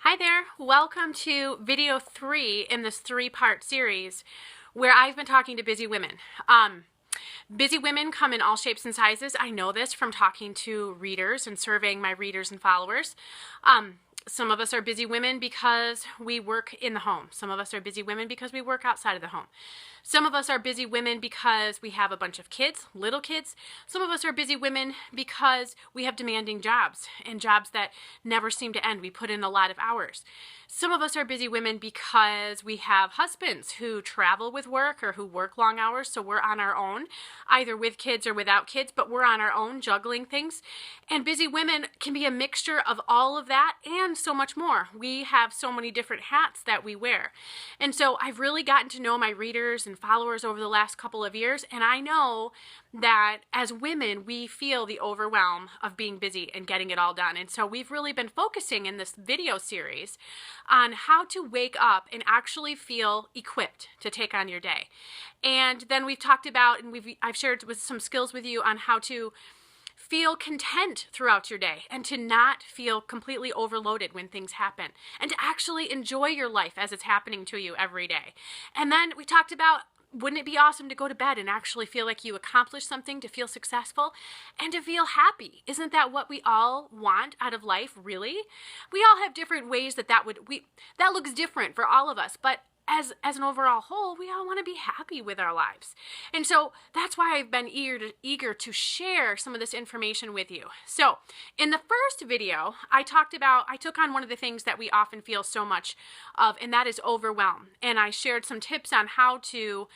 Hi there, welcome to video 3 in this 3-part series where I've been talking to busy women. Busy women come in all shapes and sizes. I know this from talking to readers and surveying my readers and followers. Some of us are busy women because we work in the home. Some of us are busy women because we work outside of the home. Some of us are busy women because we have a bunch of kids, little kids. Some of us are busy women because we have demanding jobs and jobs that never seem to end. We put in a lot of hours. Some of us are busy women because we have husbands who travel with work or who work long hours, so we're on our own, either with kids or without kids, but we're on our own juggling things. And busy women can be a mixture of all of that and so much more. We have so many different hats that we wear. And so I've really gotten to know my readers and followers over the last couple of years, and I know that as women, we feel the overwhelm of being busy and getting it all done. And so we've really been focusing in this video series on how to wake up and actually feel equipped to take on your day. And then we've talked about, and I've shared with some skills with you on how to feel content throughout your day and to not feel completely overloaded when things happen and to actually enjoy your life as it's happening to you every day. And then we talked about, wouldn't it be awesome to go to bed and actually feel like you accomplished something, to feel successful and to feel happy? Isn't that what we all want out of life, really? We all have different ways that looks different for all of us, but as an overall whole, we all want to be happy with our lives. And so that's why I've been eager to share some of this information with you. So in the first video, I took on one of the things that we often feel so much of, and that is overwhelm. And I shared some tips on how to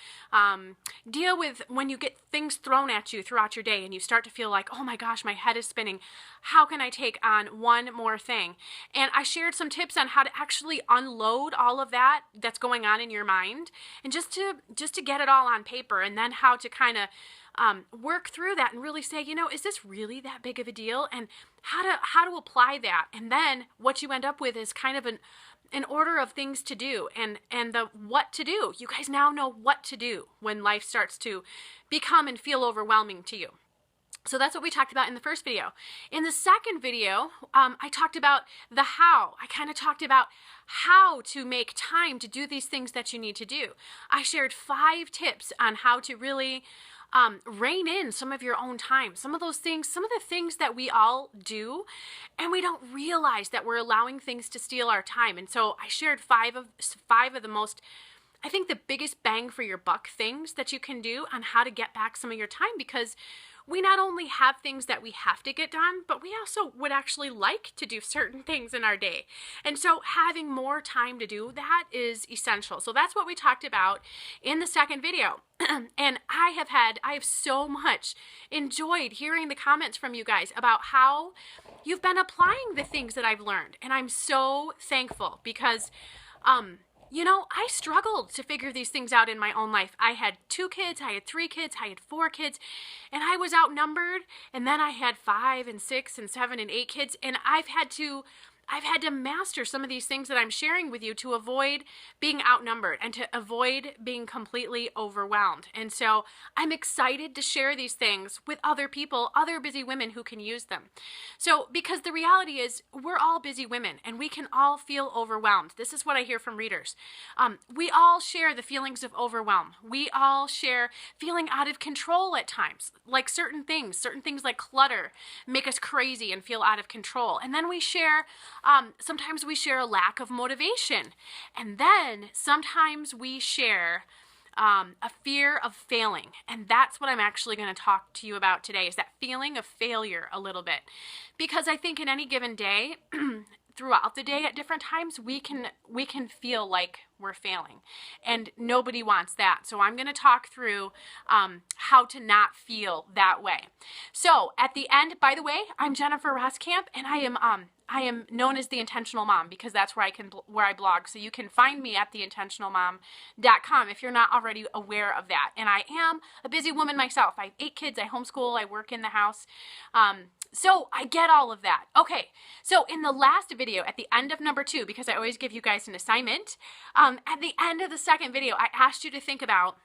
deal with when you get things thrown at you throughout your day and you start to feel like, oh my gosh, my head is spinning. How can I take on one more thing? And I shared some tips on how to actually unload all of that that's going on in your mind, and just to get it all on paper, and then how to kind of work through that and really say, is this really that big of a deal, and how to apply that. And then what you end up with is kind of an order of things to do and the what to do. You guys now know what to do when life starts to become and feel overwhelming to you. So that's what we talked about in the first video. In the second video, I talked about the how. I kind of talked about how to make time to do these things that you need to do. I shared 5 tips on how to really rein in some of your own time. Some of the things that we all do, and we don't realize that we're allowing things to steal our time. And so I shared 5 of the most, I think, the biggest bang for your buck things that you can do on how to get back some of your time, because we not only have things that we have to get done, but we also would actually like to do certain things in our day. And so having more time to do that is essential. So that's what we talked about in the second video. And I have so much enjoyed hearing the comments from you guys about how you've been applying the things that I've learned. And I'm so thankful because, I struggled to figure these things out in my own life. I had 2 kids, I had 3 kids, I had 4 kids, and I was outnumbered. And then I had 5 and 6 and 7 and 8 kids, and I've had to master some of these things that I'm sharing with you to avoid being outnumbered and to avoid being completely overwhelmed. And so I'm excited to share these things with other people, other busy women who can use them. So, because the reality is we're all busy women and we can all feel overwhelmed. This is what I hear from readers. We all share the feelings of overwhelm. We all share feeling out of control at times, like certain things like clutter make us crazy and feel out of control. And then we share sometimes we share a lack of motivation. And then sometimes we share a fear of failing. And that's what I'm actually going to talk to you about today, is that feeling of failure a little bit. Because I think in any given day, throughout the day at different times, we can feel like we're failing, and nobody wants that. So I'm going to talk through how to not feel that way. So at the end, by the way, I'm Jennifer Roskamp, and I am known as The Intentional Mom because that's where I blog. So you can find me at theintentionalmom.com if you're not already aware of that. And I am a busy woman myself. I have 8 kids. I homeschool. I work in the house. So I get all of that. Okay, so in the last video, at the end of number 2, because I always give you guys an assignment, at the end of the second video, I asked you to think about,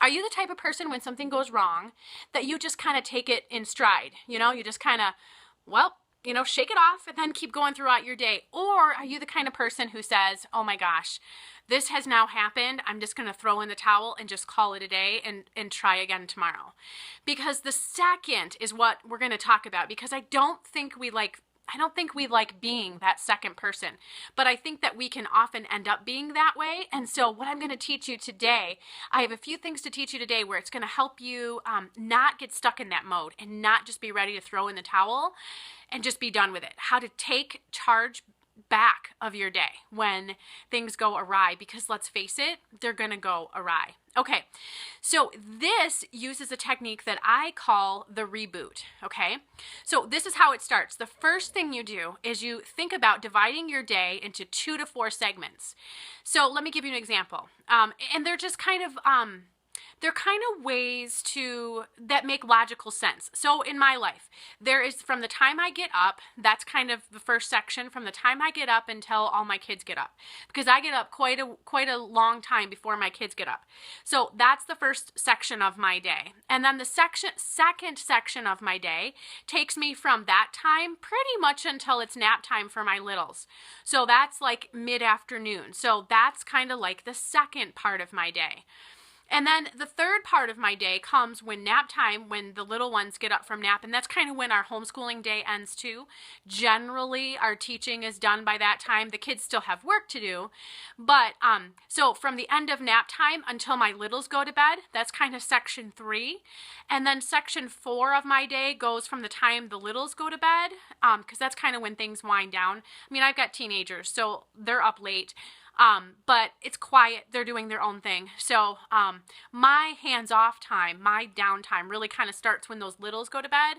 are you the type of person when something goes wrong that you just kind of take it in stride? You just kind of, well, shake it off and then keep going throughout your day? Or are you the kind of person who says, oh my gosh, this has now happened, I'm just going to throw in the towel and just call it a day and try again tomorrow? Because the second is what we're going to talk about, because I don't think we like being that second person, but I think that we can often end up being that way. And so what I'm going to teach you today, I have a few things to teach you today where it's going to help you not get stuck in that mode and not just be ready to throw in the towel and just be done with it. How to take charge back of your day when things go awry, because let's face it, they're going to go awry. Okay, so this uses a technique that I call the reboot, okay? So this is how it starts. The first thing you do is you think about dividing your day into 2 to 4 segments. So let me give you an example. And they're just kind of ways that make logical sense. So in my life, there is, from the time I get up, that's kind of the first section, from the time I get up until all my kids get up, because I get up quite a long time before my kids get up. So that's the first section of my day. And then the second section of my day takes me from that time pretty much until it's nap time for my littles. So that's like mid-afternoon. So that's kind of like the second part of my day. And then the third part of my day comes when nap time, when the little ones get up from nap, and that's kind of when our homeschooling day ends too. Generally, our teaching is done by that time. The kids still have work to do, but so from the end of nap time until my littles go to bed, that's kind of section 3. And then section 4 of my day goes from the time the littles go to bed, because that's kind of when things wind down. I mean, I've got teenagers, so they're up late. But it's quiet. They're doing their own thing. So my hands-off time, my downtime really kind of starts when those littles go to bed.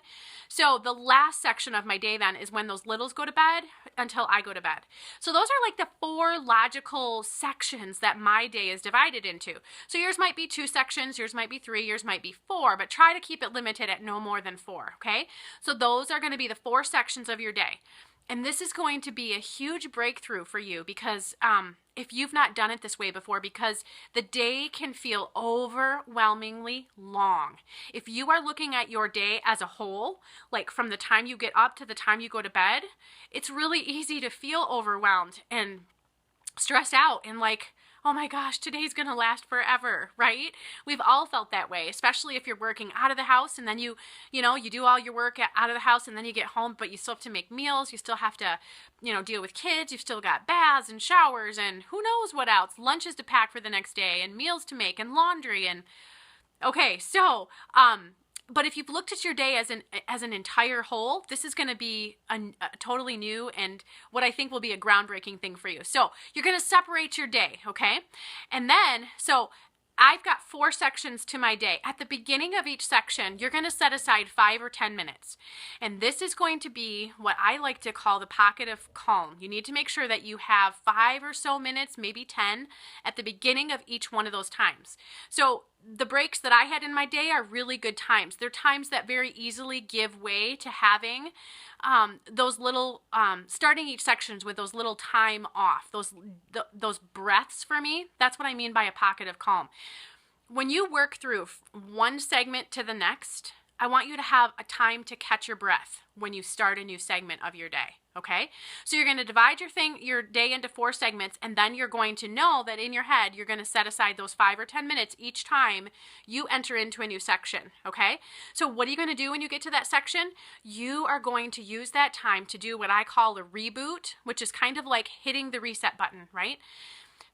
So the last section of my day then is when those littles go to bed until I go to bed. So those are like the 4 logical sections that my day is divided into. So yours might be 2 sections, yours might be 3, yours might be 4, but try to keep it limited at no more than 4, okay? So those are going to be the 4 sections of your day. And this is going to be a huge breakthrough for you, because if you've not done it this way before, because the day can feel overwhelmingly long. If you are looking at your day as a whole, like from the time you get up to the time you go to bed, it's really easy to feel overwhelmed and stressed out and like, oh my gosh, today's going to last forever, right? We've all felt that way, especially if you're working out of the house and then you do all your work out of the house and then you get home, but you still have to make meals. You still have to, deal with kids. You've still got baths and showers and who knows what else, lunches to pack for the next day and meals to make and laundry. And okay, so, but if you've looked at your day as an entire whole, this is going to be a totally new and what I think will be a groundbreaking thing for you. So you're going to separate your day, okay? And then, so I've got 4 sections to my day. At the beginning of each section, you're going to set aside 5 or 10 minutes. And this is going to be what I like to call the pocket of calm. You need to make sure that you have 5 or so minutes, maybe 10, at the beginning of each one of those times. So the breaks that I had in my day are really good times. They're times that very easily give way to having those little, starting each sections with those little time off, those breaths for me. That's what I mean by a pocket of calm. When you work through one segment to the next, I want you to have a time to catch your breath when you start a new segment of your day, okay? So you're going to divide your day into 4 segments, and then you're going to know that in your head, you're going to set aside those 5 or 10 minutes each time you enter into a new section, okay? So what are you going to do when you get to that section? You are going to use that time to do what I call a reboot, which is kind of like hitting the reset button, right?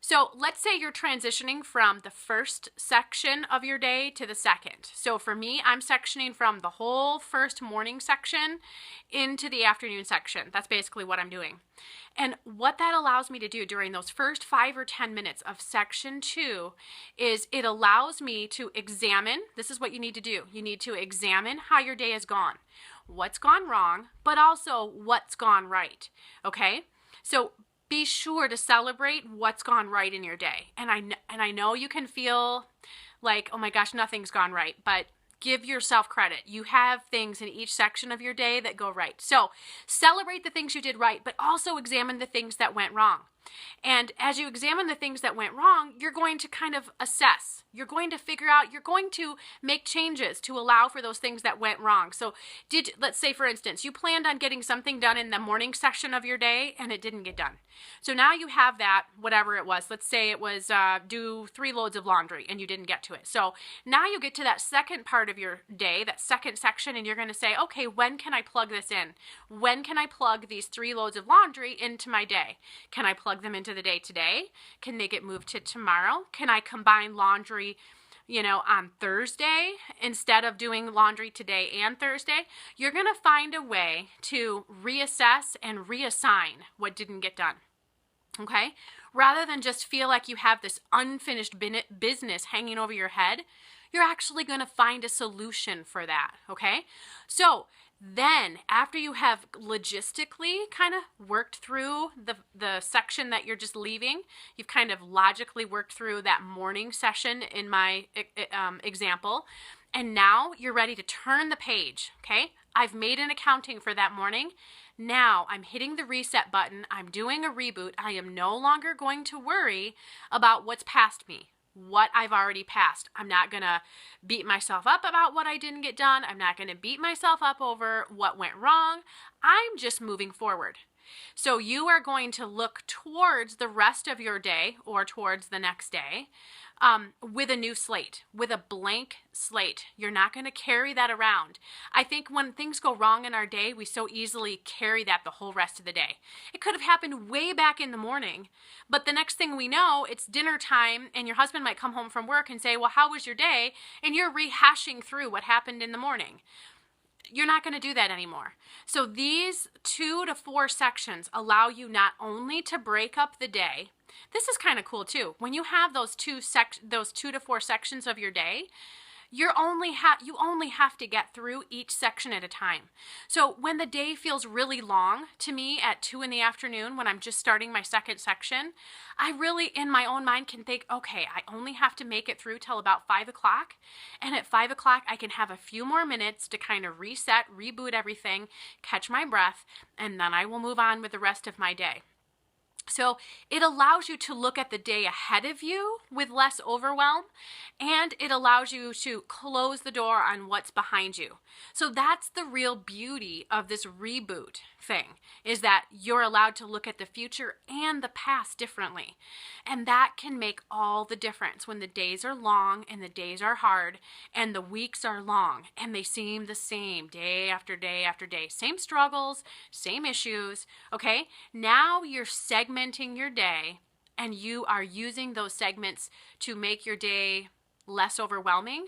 So let's say you're transitioning from the first section of your day to the second. So for me, I'm sectioning from the whole first morning section into the afternoon section. That's basically what I'm doing. And what that allows me to do during those first 5 or 10 minutes of section 2 is it allows me to examine, this is what you need to do. You need to examine how your day has gone, what's gone wrong, but also what's gone right, okay? So be sure to celebrate what's gone right in your day. And I know you can feel like, oh my gosh, nothing's gone right, but give yourself credit. You have things in each section of your day that go right. So celebrate the things you did right, but also examine the things that went wrong. And as you examine the things that went wrong, you're going to kind of assess. You're going to figure out, you're going to make changes to allow for those things that went wrong. So let's say, for instance, you planned on getting something done in the morning session of your day and it didn't get done. So now you have that, whatever it was. Let's say it was do 3 loads of laundry and you didn't get to it. So now you get to that second part of your day, that second section, and you're going to say, okay, when can I plug this in? When can I plug these 3 loads of laundry into my day? Can I plug them into the day today? Can they get moved to tomorrow? Can I combine laundry, on Thursday instead of doing laundry today and Thursday? You're going to find a way to reassess and reassign what didn't get done. Okay? Rather than just feel like you have this unfinished business hanging over your head, you're actually going to find a solution for that. Okay? So then, after you have logistically kind of worked through the section that you're just leaving, you've kind of logically worked through that morning session in my example, and now you're ready to turn the page, okay? I've made an accounting for that morning. Now I'm hitting the reset button. I'm doing a reboot. I am no longer going to worry about what's past me, what I've already passed. I'm not going to beat myself up about what I didn't get done. I'm not going to beat myself up over what went wrong. I'm just moving forward. So you are going to look towards the rest of your day or towards the next day with a new slate, with a blank slate. You're not going to carry that around. I think when things go wrong in our day, we so easily carry that the whole rest of the day. It could have happened way back in the morning, but the next thing we know, it's dinner time, and your husband might come home from work and say, well, how was your day? And you're rehashing through what happened in the morning. You're not going to do that anymore. So these 2 to 4 sections allow you not only to break up the day. This is kind of cool too. When you have those 2 to 4 sections of your day, you only have to get through each section at a time. So when the day feels really long to me at 2 in the afternoon when I'm just starting my second section, I really in my own mind can think, okay, I only have to make it through till about 5 o'clock. And at 5 o'clock, I can have a few more minutes to kind of reset, reboot everything, catch my breath, and then I will move on with the rest of my day. So it allows you to look at the day ahead of you with less overwhelm, and it allows you to close the door on what's behind you. So that's the real beauty of this reboot thing, is that you're allowed to look at the future and the past differently. And that can make all the difference when the days are long and the days are hard and the weeks are long and they seem the same day after day after day. Same struggles, same issues, okay? Now you're segmenting your day and you are using those segments to make your day less overwhelming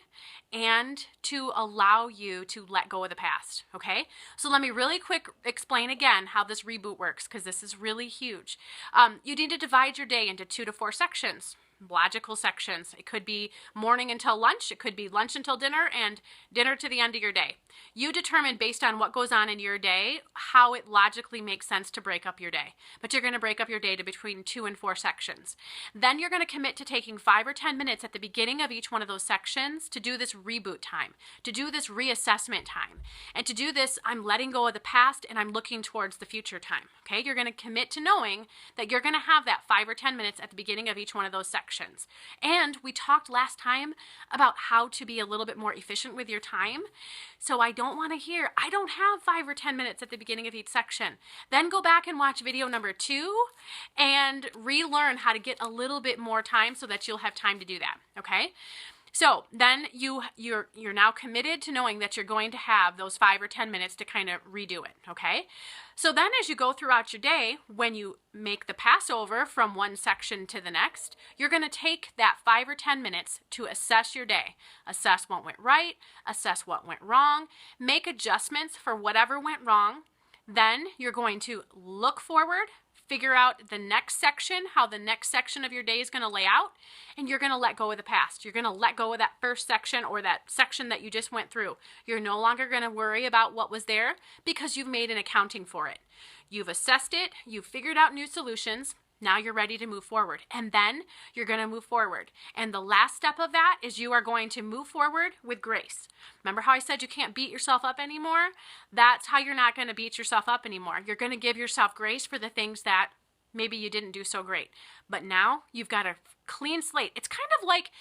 and to allow you to let go of the past, okay? So let me really quick explain again how this reboot works, because this is really huge. You need to divide your day into 2 to 4 sections. Logical sections. It could be morning until lunch. It could be lunch until dinner and dinner to the end of your day. You determine based on what goes on in your day how it logically makes sense to break up your day. But you're going to break up your day to between 2 and 4 sections. Then you're going to commit to taking 5 or 10 minutes at the beginning of each one of those sections to do this reboot time, to do this reassessment time. And to do this, I'm letting go of the past and I'm looking towards the future time. Okay? You're going to commit to knowing that you're going to have that 5 or 10 minutes at the beginning of each one of those sections. And we talked last time about how to be a little bit more efficient with your time. So I don't want to hear, I don't have 5 or 10 minutes at the beginning of each section. Then go back and watch video number 2 and relearn how to get a little bit more time so that you'll have time to do that, okay? So then you're now committed to knowing that you're going to have those 5 or 10 minutes to kind of redo it, okay? So then as you go throughout your day, when you make the passover from one section to the next, you're going to take that 5 or 10 minutes to assess your day. Assess what went right, assess what went wrong, make adjustments for whatever went wrong. Then you're going to look forward, figure out the next section, how the next section of your day is going to lay out, and you're going to let go of the past. You're going to let go of that first section or that section that you just went through. You're no longer going to worry about what was there because you've made an accounting for it. You've assessed it, you've figured out new solutions. Now you're ready to move forward. And then you're going to move forward. And the last step of that is you are going to move forward with grace. Remember how I said you can't beat yourself up anymore? That's how you're not going to beat yourself up anymore. You're going to give yourself grace for the things that maybe you didn't do so great. But now you've got a clean slate. It's kind of like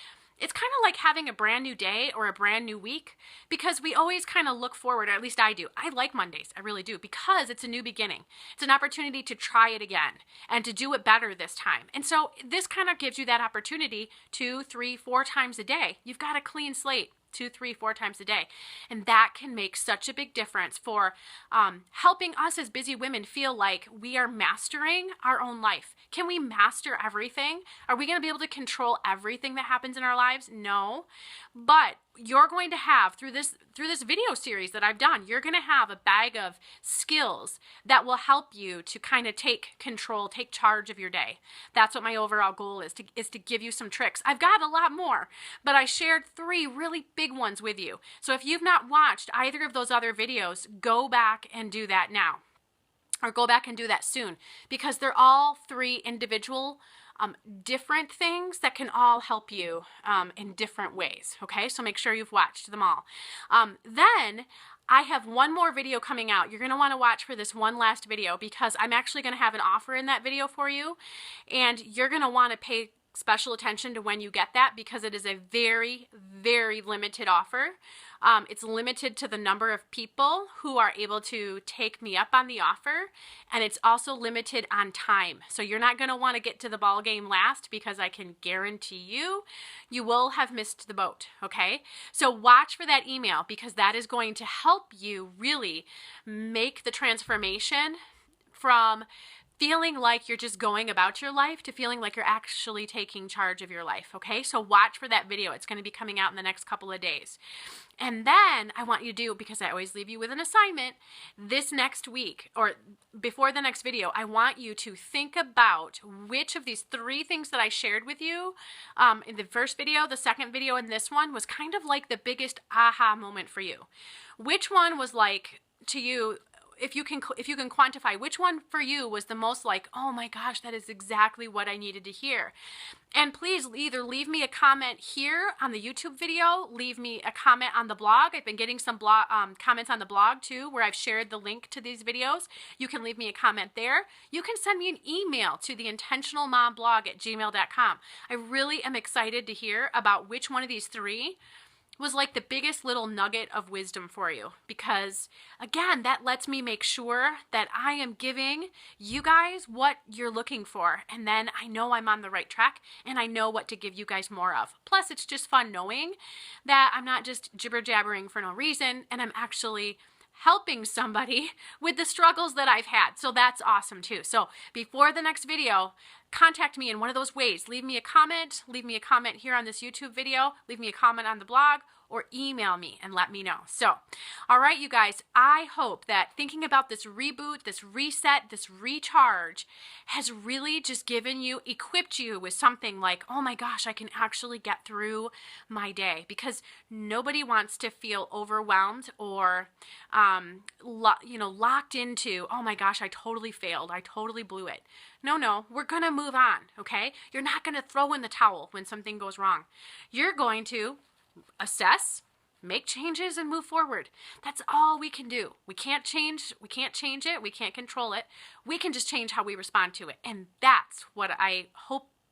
having a brand new day or a brand new week, because we always kind of look forward, or at least I do. I like Mondays, I really do, because it's a new beginning. It's an opportunity to try it again and to do it better this time. And so this kind of gives you that opportunity 2, 3, 4 times a day. You've got a clean slate. 2, 3, 4 times a day. And that can make such a big difference for helping us as busy women feel like we are mastering our own life. Can we master everything? Are we going to be able to control everything that happens in our lives? No. But you're going to have, through this video series that I've done, you're going to have a bag of skills that will help you to kind of take control, take charge of your day. That's what my overall goal is to give you some tricks. I've got a lot more, but I shared 3 really big ones with you. So if you've not watched either of those other videos, go back and do that now, or go back and do that soon, because they're all 3 individual different things that can all help you in different ways. Okay, so make sure you've watched them all. Then I have one more video coming out. You're going to want to watch for this one last video, because I'm actually going to have an offer in that video for you, and you're going to want to pay special attention to when you get that, because it is a very, very limited offer. It's limited to the number of people who are able to take me up on the offer, and it's also limited on time. So you're not going to want to get to the ball game last, because I can guarantee you will have missed the boat. Okay, so watch for that email, because that is going to help you really make the transformation from feeling like you're just going about your life to feeling like you're actually taking charge of your life. Okay, so watch for that video. It's going to be coming out in the next couple of days. And then I want you to do, because I always leave you with an assignment, this next week or before the next video, I want you to think about which of these 3 things that I shared with you in the first video, the second video, and this one was kind of like the biggest aha moment for you. Which one was like to you, if you can quantify, which one for you was the most like, oh my gosh, that is exactly what I needed to hear. And please either leave me a comment here on the YouTube video, leave me a comment on the blog. I've been getting some blog comments on the blog too, where I've shared the link to these videos. You can leave me a comment there. You can send me an email to theintentionalmomblog@gmail.com. I really am excited to hear about which one of these 3 was like the biggest little nugget of wisdom for you, because again, that lets me make sure that I am giving you guys what you're looking for, and then I know I'm on the right track and I know what to give you guys more of. Plus, it's just fun knowing that I'm not just jibber jabbering for no reason, and I'm actually helping somebody with the struggles that I've had. So that's awesome too. So before the next video, contact me in one of those ways. Leave me a comment here on this YouTube video, leave me a comment on the blog, or email me and let me know. So, all right, you guys, I hope that thinking about this reboot, this reset, this recharge has really just equipped you with something like, oh my gosh, I can actually get through my day, because nobody wants to feel overwhelmed or, locked into, oh my gosh, I totally failed. I totally blew it. No, we're going to move on, okay? You're not going to throw in the towel when something goes wrong. You're going to assess, make changes, and move forward. That's all we can do. We can't change it. We can't control it. We can just change how we respond to it. And that's what I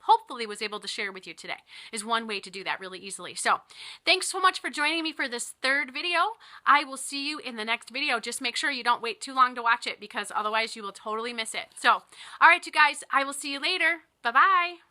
hopefully was able to share with you today, is one way to do that really easily. So thanks so much for joining me for this 3rd video. I will see you in the next video. Just make sure you don't wait too long to watch it, because otherwise you will totally miss it. So, all right, you guys, I will see you later. Bye-bye.